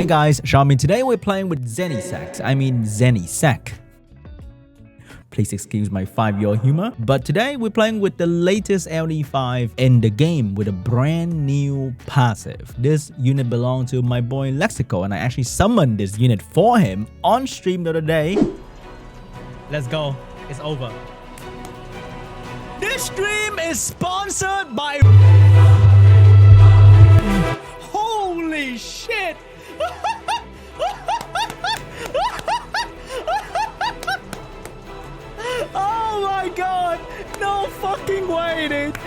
Hey guys, SeanB. Today we're playing with Zenisek. Please excuse my 5-year humor. But today we're playing with the latest LD5 in the game with a brand new passive. This unit belonged to my boy Lexico, and I actually summoned this unit for him on stream the other day. Let's go. It's over. This stream is sponsored by... Holy shit! Oh my god! No fucking way, dude!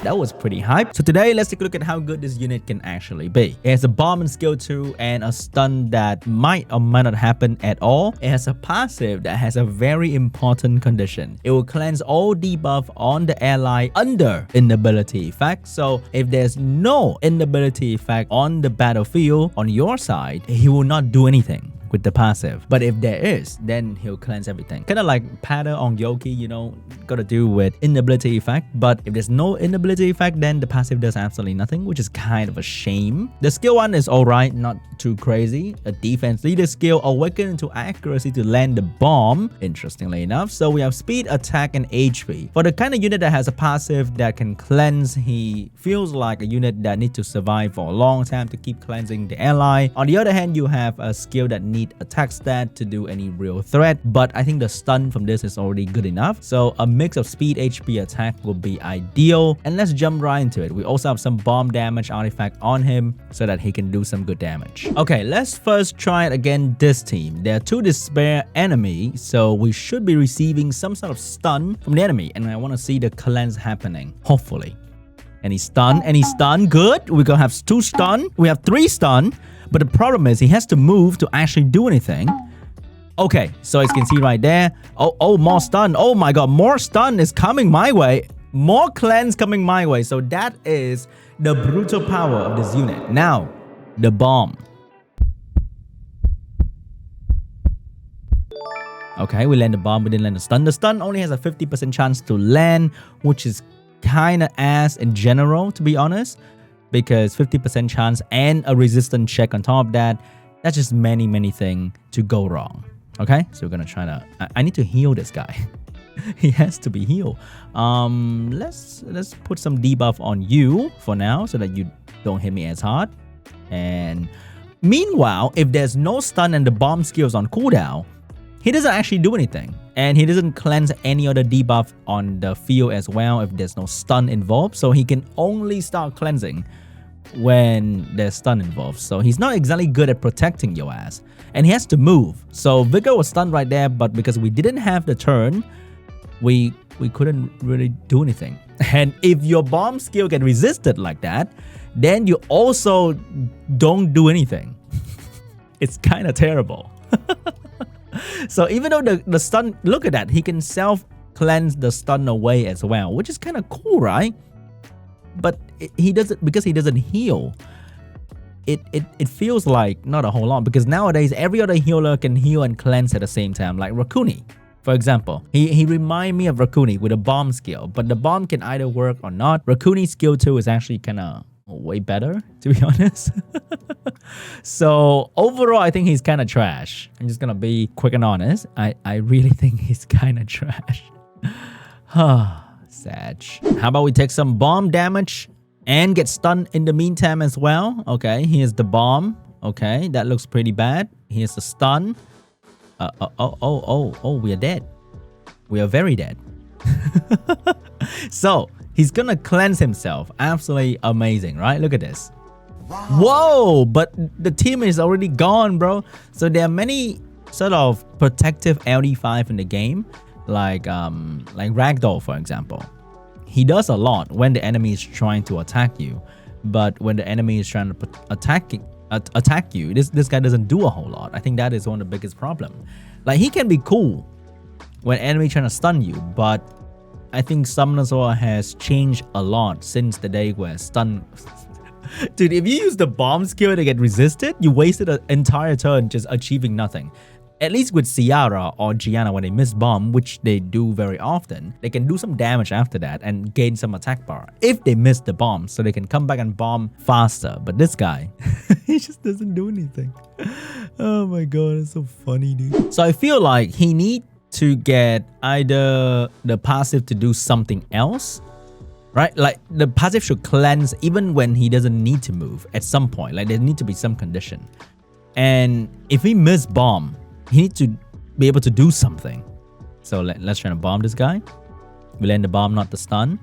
That was pretty hype. So today, let's take a look at how good this unit can actually be. It has a bomb and skill 2 and a stun that might or might not happen at all. It has a passive that has a very important condition. It will cleanse all debuff on the ally under inability effect. So if there's no inability effect on the battlefield on your side, he will not do anything with the passive. But if there is, then he'll cleanse everything. Kind of like Pattern on Yoki, you know, got to do with inability effect. But if there's no inability effect, then the passive does absolutely nothing, which is kind of a shame. The skill 1 is alright, not too crazy. A defense leader skill, awaken into accuracy to land the bomb, interestingly enough. So we have speed, attack, and HP. For the kind of unit that has a passive that can cleanse, he feels like a unit that needs to survive for a long time to keep cleansing the ally. On the other hand, you have a skill that needs attack stat to do any real threat, but I think the stun from this is already good enough. So a mix of speed, HP, attack will be ideal. And let's jump right into it. We also have some bomb damage artifact on him so that he can do some good damage. Okay, let's first try it again this team. There are 2 despair enemies, so we should be receiving some sort of stun from the enemy, and I want to see the cleanse happening, hopefully. Any stun, good. We're gonna have 2 stun, we have 3 stun. But the problem is he has to move to actually do anything. Okay, so as you can see right there. Oh, more stun. Oh my god, more stun is coming my way. More cleanse coming my way. So that is the brutal power of this unit. Now, the bomb. Okay, we land the bomb, we didn't land the stun. The stun only has a 50% chance to land, which is kind of ass in general, to be honest. Because 50% chance and a resistance check on top of that, that's just many things to go wrong. Okay, so we're gonna try to... I need to heal this guy. He has to be healed. Let's put some debuff on you for now so that you don't hit me as hard. And meanwhile, if there's no stun and the bomb skills on cooldown, he doesn't actually do anything. And he doesn't cleanse any other debuff on the field as well if there's no stun involved. So he can only start cleansing when there's stun involved. So he's not exactly good at protecting your ass. And he has to move. So Vigor was stunned right there, but because we didn't have the turn, we couldn't really do anything. And if your bomb skill get resisted like that, then you also don't do anything. It's kind of terrible. So even though the stun, look at that, he can self-cleanse the stun away as well, which is kind of cool, right? But he doesn't, because he doesn't heal. It feels like not a whole lot, because nowadays every other healer can heal and cleanse at the same time, like Rakuni, for example. He remind me of Rakuni with a bomb skill, but the bomb can either work or not. Rakuni's skill 2 is actually kind of way better, to be honest. So overall, I think he's kind of trash. I'm just gonna be quick and honest. I really think he's kind of trash. Sad. How about we take some bomb damage and get stunned in the meantime as well? Okay, here's the bomb. Okay, that looks pretty bad. Here's the stun. Oh, we are dead. We are very dead. So he's gonna cleanse himself. Absolutely amazing, right? Look at this. Wow. Whoa, but the team is already gone, bro. So there are many sort of protective LD5 in the game, like Ragdoll, for example. He does a lot when the enemy is trying to attack you, but when the enemy is trying to attack you, this guy doesn't do a whole lot. I think that is one of the biggest problems. Like, he can be cool when enemy trying to stun you, but I think Summoner's War has changed a lot since the day where stun... Dude, if you use the bomb skill to get resisted, you wasted an entire turn just achieving nothing. At least with Ciara or Gianna, when they miss bomb, which they do very often, they can do some damage after that and gain some attack bar if they miss the bomb, so they can come back and bomb faster. But this guy, he just doesn't do anything. Oh my god, it's so funny, dude. So I feel like he needs to get either the passive to do something else, right? Like the passive should cleanse even when he doesn't need to move at some point. Like there need to be some condition. And if he miss bomb, he needs to be able to do something. So let's try to bomb this guy. We land the bomb, not the stun,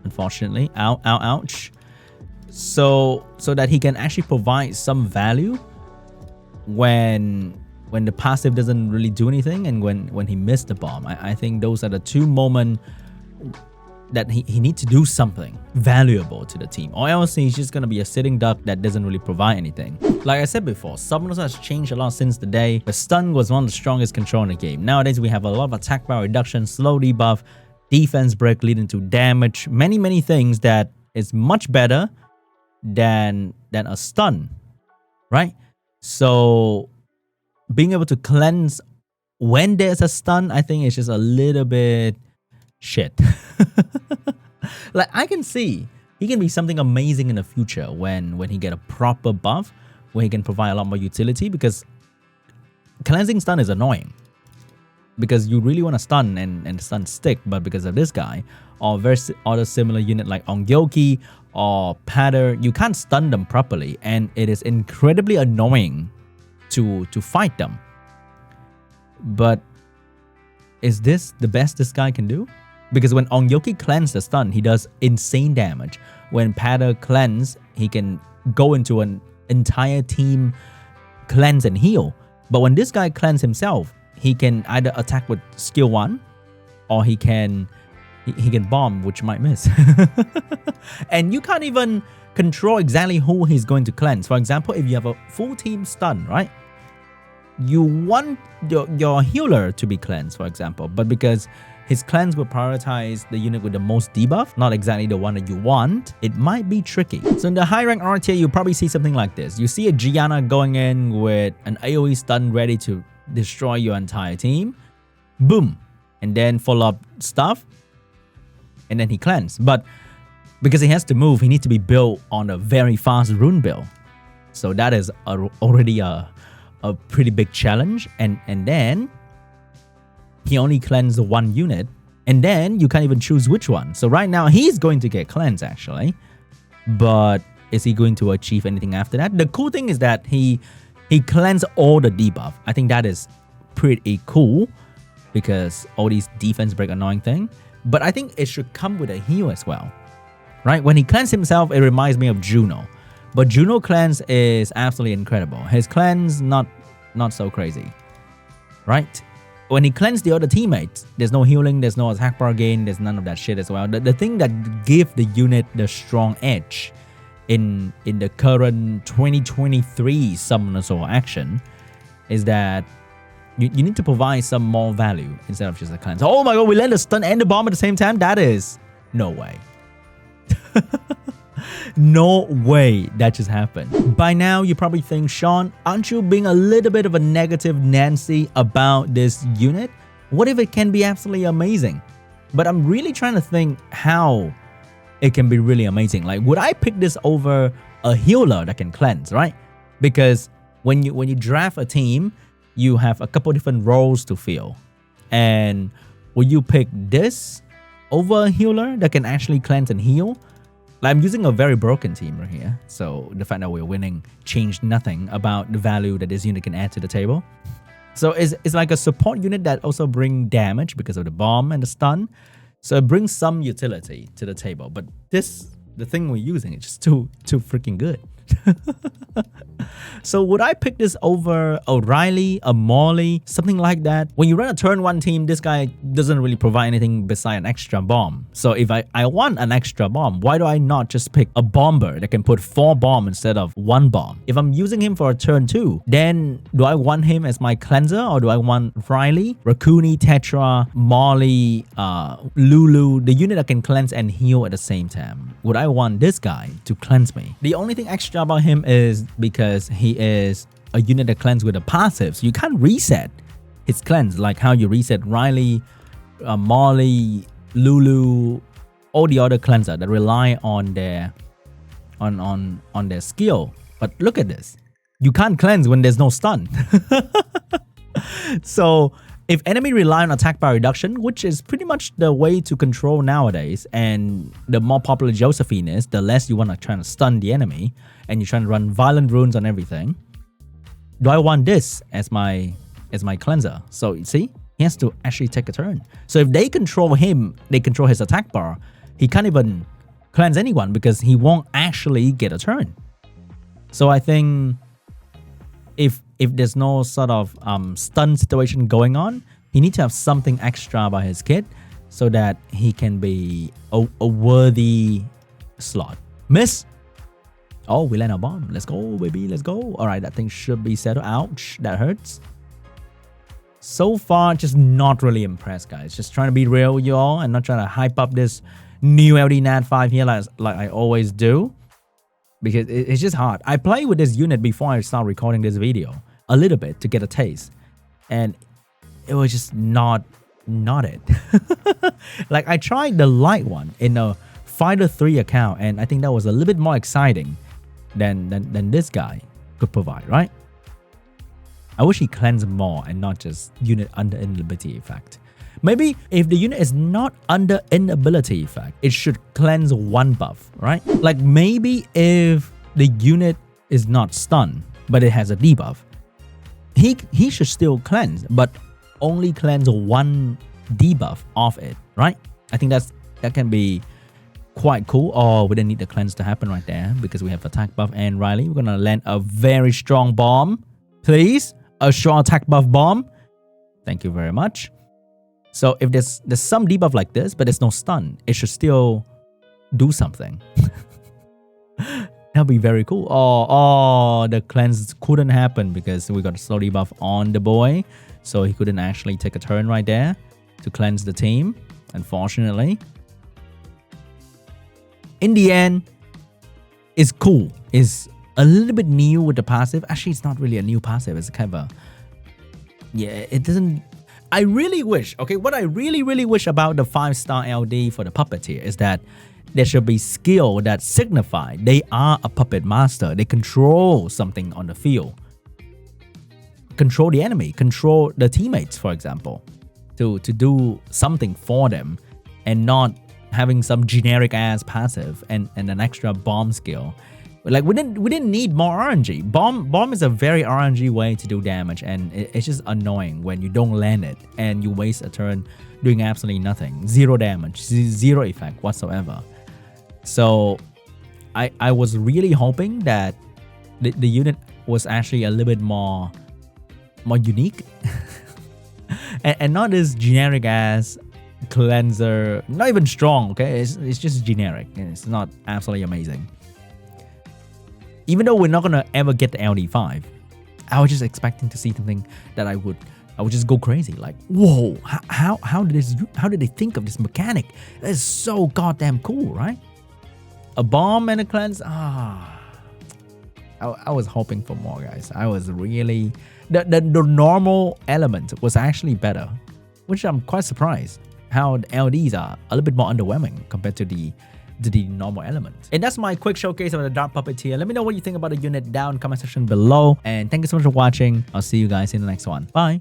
unfortunately. Ow, ow, ouch. So that he can actually provide some value when the passive doesn't really do anything, and when he missed the bomb. I think those are the two moments that he needs to do something valuable to the team, or else he's just going to be a sitting duck that doesn't really provide anything. Like I said before, Summoners has changed a lot since the day the stun was one of the strongest control in the game. Nowadays we have a lot of attack power reduction, slow debuff, defense break leading to damage, many things that is much better than a stun, right? So being able to cleanse when there's a stun, I think it's just a little bit shit. Like I can see he can be something amazing in the future when he get a proper buff where he can provide a lot more utility, because cleansing stun is annoying because you really want to stun and stun stick, but because of this guy or other similar unit like Ongyoki or Patter, you can't stun them properly, and it is incredibly annoying to fight them. But is this the best this guy can do? Because when Ongyoki cleanse the stun, he does insane damage. When Patter cleanse, he can go into an entire team cleanse and heal. But when this guy cleanse himself, he can either attack with skill 1 or he can bomb, which might miss. And you can't even control exactly who he's going to cleanse. For example, if you have a full team stun, right? You want your healer to be cleansed, for example, but because his cleanse will prioritize the unit with the most debuff, not exactly the one that you want, it might be tricky. So in the high rank R tier, you probably see something like this. You see a Gianna going in with an AoE stun ready to destroy your entire team. Boom. And then follow up stuff. And then he cleanse. But because he has to move, he needs to be built on a very fast rune build. So that is already a pretty big challenge. And then he only cleansed one unit, and then you can't even choose which one. So right now he's going to get cleansed actually, but is he going to achieve anything after that? The cool thing is that he cleansed all the debuff. I think that is pretty cool because all these defense break annoying thing, but I think it should come with a heal as well, right? When he cleansed himself, it reminds me of Juno, but Juno cleanse is absolutely incredible. His cleanse not so crazy, right? When he cleansed the other teammates, there's no healing, there's no attack bar gain, there's none of that shit as well. The thing that gives the unit the strong edge in the current 2023 Summoner Soul action is that you need to provide some more value instead of just a cleanse. Oh my god, we land a stun and the bomb at the same time? That is no way. No way that just happened. By now, you probably think, Sean, aren't you being a little bit of a negative Nancy about this unit? What if it can be absolutely amazing? But I'm really trying to think how it can be really amazing. Like, would I pick this over a healer that can cleanse, right? Because when you draft a team, you have a couple different roles to fill. And will you pick this over a healer that can actually cleanse and heal? Like, I'm using a very broken team right here, so the fact that we're winning changed nothing about the value that this unit can add to the table. So it's like a support unit that also brings damage because of the bomb and the stun. So it brings some utility to the table, but the thing we're using is just too freaking good. So would I pick this over a Riley, a Molly, something like that? When you run a turn 1 team, this guy doesn't really provide anything beside an extra bomb. So if I want an extra bomb, why do I not just pick a bomber that can put 4 bombs instead of 1 bomb? If I'm using him for a turn 2, then do I want him as my cleanser, or do I want Riley, Rakuni, Tetra, Molly, Lulu, the unit that can cleanse and heal at the same time? Would I want this guy to cleanse me? The only thing extra about him is because he is a unit that cleanses with a passive, so you can't reset his cleanse, like how you reset Riley, Molly, Lulu, all the other cleanser that rely on their on their skill. But look at this. You can't cleanse when there's no stun. So if enemy rely on attack bar reduction, which is pretty much the way to control nowadays, and the more popular Josephine is, the less you want to try to stun the enemy, and you're trying to run violent runes on everything. Do I want this as my cleanser? So you see, he has to actually take a turn. So if they control him, they control his attack bar, he can't even cleanse anyone because he won't actually get a turn. So I think if there's no sort of stun situation going on, he needs to have something extra by his kit so that he can be a worthy slot. Miss. Oh, we land a bomb. Let's go, baby. Let's go. All right, that thing should be settled. Ouch, that hurts. So far, just not really impressed, guys. Just trying to be real, y'all, and not trying to hype up this new LD Nat 5 here like I always do. Because it's just hard. I played with this unit before I start recording this video a little bit to get a taste, and it was just not it. Like I tried the light one in a Fighter 3 account, and I think that was a little bit more exciting than this guy could provide, right? I wish he cleansed more and not just unit under inability effect. Maybe if the unit is not under inability effect, it should cleanse one buff, right? Like maybe if the unit is not stunned, but it has a debuff, he should still cleanse, but only cleanse one debuff off it, right? I think that can be quite cool. Or we don't need the cleanse to happen right there because we have attack buff and Riley. We're gonna land a very strong bomb, please. A strong attack buff bomb. Thank you very much. So if there's some debuff like this, but there's no stun, it should still do something. That'll be very cool. Oh, the cleanse couldn't happen because we got a slow debuff on the boy. So he couldn't actually take a turn right there to cleanse the team, unfortunately. In the end, it's cool. It's a little bit new with the passive. Actually, it's not really a new passive. It's kind of a... Yeah, it doesn't... I really wish, okay, what I really wish about the 5-star LD for the Puppeteer is that there should be skill that signify they are a puppet master. They control something on the field. Control the enemy, control the teammates, for example, to do something for them and not having some generic ass passive and an extra bomb skill. Like we didn't need more RNG. Bomb is a very RNG way to do damage, and it's just annoying when you don't land it and you waste a turn doing absolutely nothing. Zero damage, zero effect whatsoever. So I was really hoping that the unit was actually a little bit more unique and not this generic ass cleanser. Not even strong, okay? It's just generic. It's not absolutely amazing. Even though we're not gonna ever get the LD5, I was just expecting to see something that I would just go crazy. Like, whoa, how did they think of this mechanic? That is so goddamn cool, right? A bomb and a cleanse. I was hoping for more, guys. I was really the normal element was actually better, which I'm quite surprised. How the LDs are a little bit more underwhelming compared to the normal element. And that's my quick showcase of the Dark Puppeteer. Let me know what you think about the unit down in the comment section below. And thank you so much for watching. I'll see you guys in the next one. Bye.